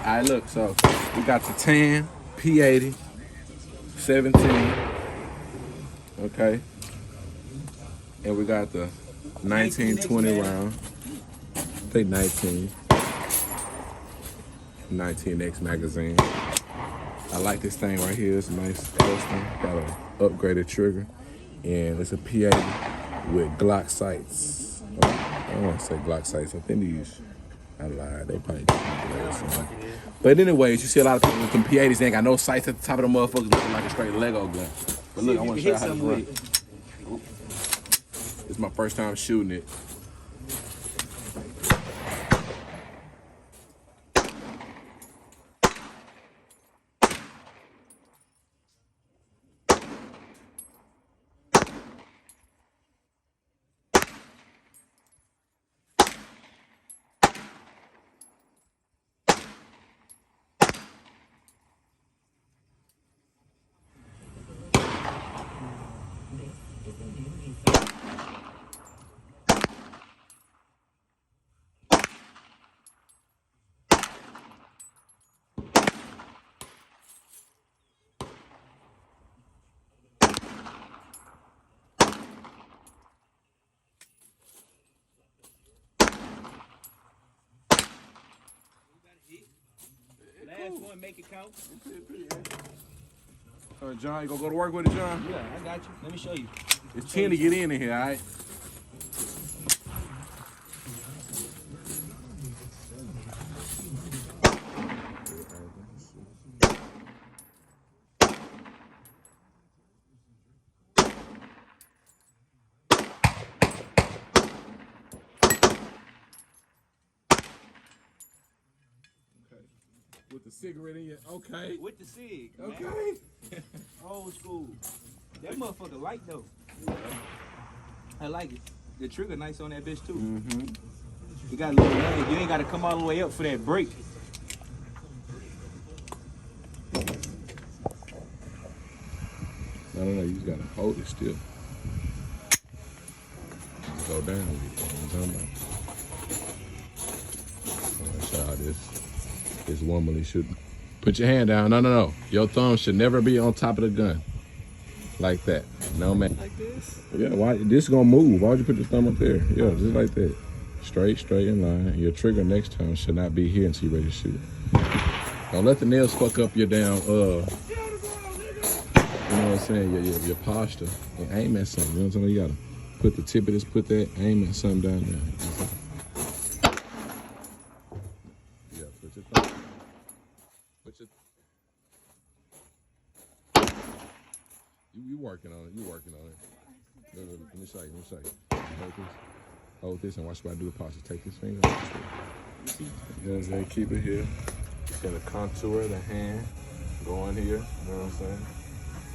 Alright, look, so we got the 10, p80, 17, okay, and we got the 19, 20 round. I think 19X magazine. I like this thing right here. It's a nice Elston. Got an upgraded trigger, and it's a p80 with Glock sights. I don't want to say Glock sights. I think these. I lied. They probably just But anyways, you see a lot of people with them p80s. They ain't got no sights at the top of the motherfuckers, looking like a straight Lego gun. But look, I want to show you how to run. It's my first time shooting it. Last one, make it count. John, you gonna go to work with it, John? Yeah, I got you. Let me show you. It's 10 to get in here, all right? With the cigarette in your, okay. With the cig. Okay. Old school. That motherfucker light though. I like it. The trigger nice on that bitch too. Mm-hmm. You got a little leg. You ain't got to come all the way up for that break. No, you just gotta hold it still. Go down with it. You know what I'm talking about? I'll show you how this womanly should. Put your hand down. No. Your thumb should never be on top of the gun. Like that. No, man. Like this? Yeah, why? This gonna move. Why would you put your thumb up there? Yeah, just like that. Straight in line. Your trigger next time should not be here until you're ready to shoot. Don't let the nails fuck up your damn, you know what I'm saying, your posture. And aim at something, you know what I'm saying? You gotta put the tip of this, put that, aim at something down there. Yeah, put your thumb. You working on it, Look, let me show you. Hold this and watch what I do with posture. Take this finger. You know what I'm saying? Keep it here. Just gonna contour the hand. Go in here, you know what I'm saying?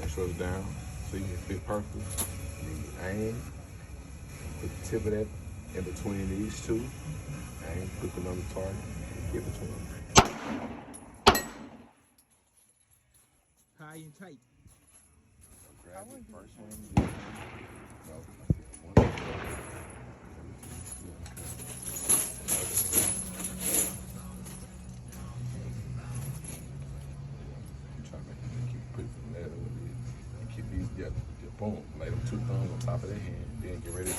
Make sure it's down so you can fit perfectly. You aim. Put the tip of that in between these two. Aim, put it on the target. Get between them. High and tight. Grab the first one. No. Boom, lay them two thumbs on top of their hand, then get ready to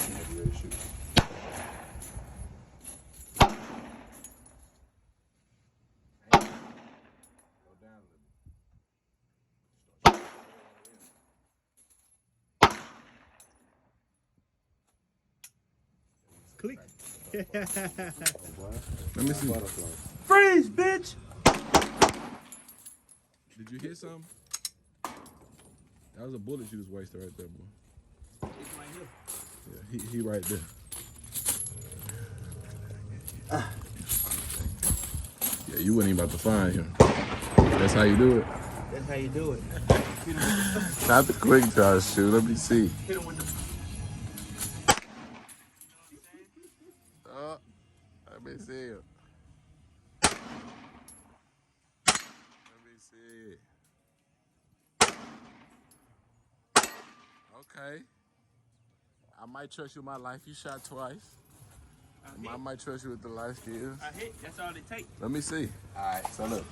shoot. Go down a Click. Let me see. Freeze, bitch! Did you hit something? That was a bullet you just wasted right there, boy. It's right here. Yeah, he right there. Yeah, you wasn't even about to find him. That's how you do it? That's how you do it. Not the quick draw shoot. Let me see. Hit him with the... Let me see it. Okay. I might trust you with my life. You shot twice. I might trust you with the life skills. I hit. That's all it takes. Let me see. All right, so look.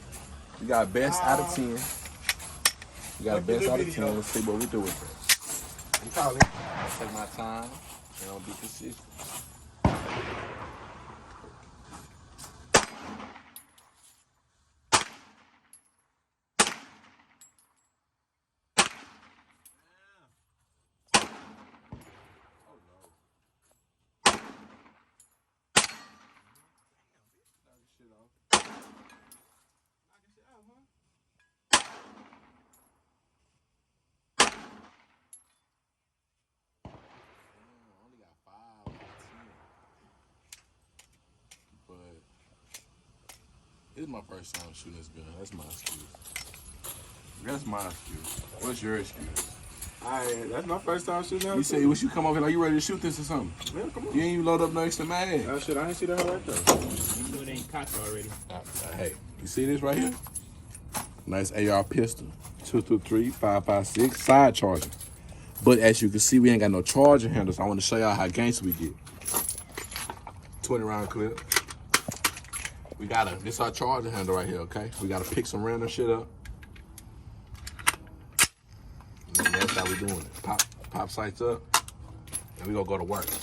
We got best out of 10. We got best out of 10. Let's see what we do with it. I'm calling. I'll take my time and I'll be consistent. This is my first time shooting this gun. That's my excuse. That's my excuse. What's your excuse? That's my first time shooting that. You say, what you come over here like you ready to shoot this or something? Yeah, come on. You ain't even load up no extra mag. Oh shit, I ain't see that right there. You know it ain't cocked already. Hey, you see this right here? Nice AR pistol. 223, 5.56, side charger. But as you can see, we ain't got no charger handles. I want to show y'all how gangster we get. 20 round clip. We gotta, this our charger handle right here, okay? We gotta pick some random shit up. And that's how we doing it. Pop sights up, and we gonna go to work. Double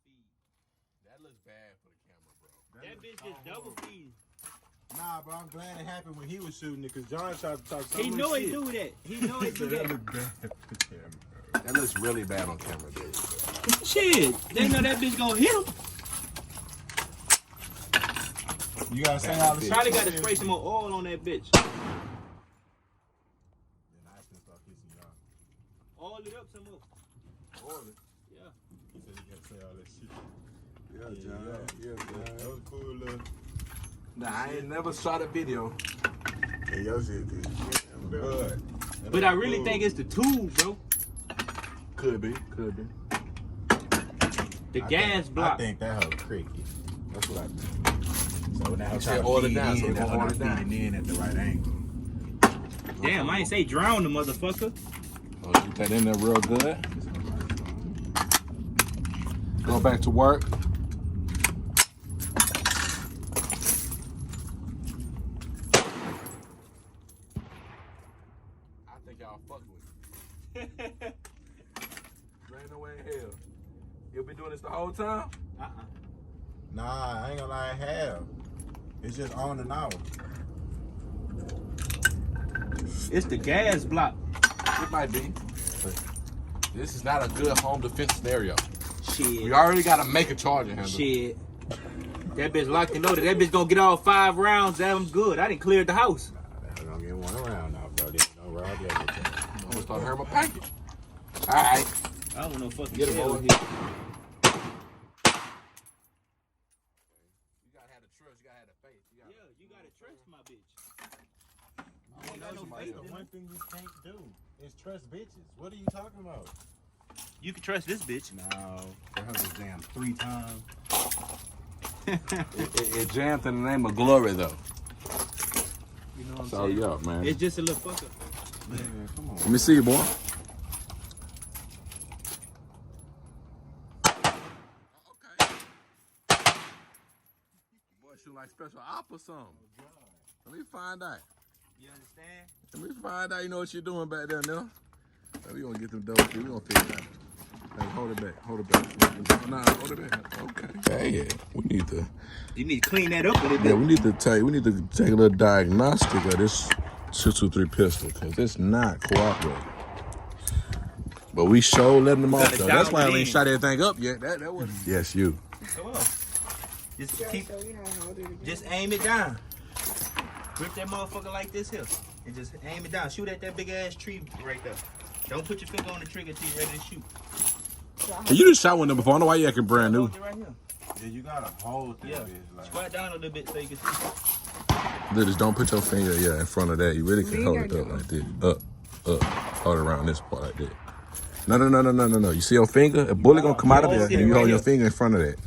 feed. That looks bad for the camera, bro. That bitch just double feed. Nah, bro, I'm glad it happened when he was shooting it, because John tried to talk so He much know shit. he do that. He know he do that. That looks really bad on camera, dude. Shit. They know that bitch gonna hit him. You gotta say all the shit. Probably got to spray some more oil on that bitch. Then I can start kissing y'all. Oil it up some more. Oil it. Yeah. He said he gotta say all that shit. Yeah, John. Yeah, That John. was cool, little. Nah, I ain't never shot a video. Hey, yo, shit, dude. Good. But I really think it's the tube, bro. Could be. The gas block. I think that hoe cricket. That's what I think. So now You I'm said trying to oil it feed down, so in, we that's gonna when oil it I'm down. feeding in at the right angle. Damn, I ain't say drown the motherfucker. Oh, get that in there real good. Go back to work. I think y'all fucking with me. There ain't no way in hell. You'll be doing this the whole time? Nah, I ain't gonna lie, I have. It's just on and off. It's the gas block. It might be. But this is not a good home defense scenario. Shit. We already gotta make a charger handle. Shit. That bitch locked and loaded. That bitch gonna get all 5 rounds. I'm good. I done cleared the house. Nah, that gonna get one around now, bro. There's no round everything. I'm gonna start hurting my package. All right. I don't want no fucking Get him shell over here. You gotta have the trust. You gotta have the faith. Yeah, you gotta trust my bitch. That's got no faith the in one thing you can't do is trust bitches. What are you talking about? You can trust this bitch. No, that was jammed 3 times. It jammed in the name of glory, though. You know what I'm So, saying? yeah, man. It's just a little fucker. Man, come on. Let me see you, boy. Okay. Boy, shoot like special op or something. Let me find out. You understand? Let me find out you know what you're doing back there now. We gonna get them double. We gonna figure it out. Hey, hold it back. Hold it back. No, hold it back. Okay. Hey, we need to. You need to clean that up a little bit. Yeah, we need to take a little diagnostic of this 223 pistol because it's not cooperating. But we sure letting them off though. That's why I ain't shot everything up yet. That was. Yes, you. Come on. Just aim it down. Grip that motherfucker like this here. And just aim it down. Shoot at that big ass tree right there. Don't put your finger on the trigger till you're ready to shoot. Hey, you just shot one of them before. I don't know why you acting brand new. Hold it right here. Yeah, you gotta hold that Yeah. bitch. Like, Squat down a little bit so you can see. Just don't put your finger in front of that. You really can hold it up like this. Up. Hold it around this part like that. No. You see your finger? A bullet gonna come out of there and you hold your finger in front of that.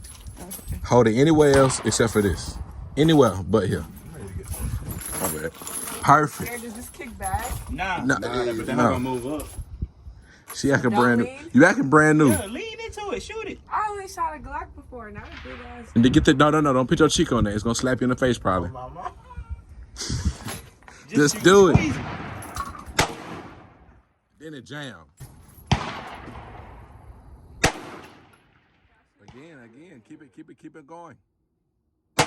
Hold it anywhere else except for this. Anywhere but here. My bad. Perfect. Just kick back? Nah. No, Nah, but they're not no. gonna move up. She acting Don't brand new. lean. You acting brand new. Yeah, lean into it. Shoot it. I only shot a Glock before, not a big ass. And to get the no, don't put your cheek on that. It's gonna slap you in the face probably. Oh, my mom. Just shoot, do it. squeeze Then it jam. Again, keep it going. Am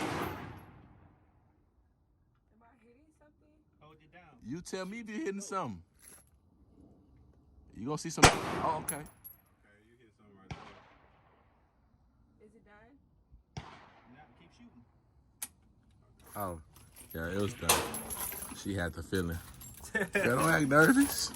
I hitting something? Hold it down. You tell me if you're hitting something. You gonna see some? Oh, okay. Is it done? Now keep shooting. Oh, yeah, it was done. She had the feeling. Girl, don't act nervous.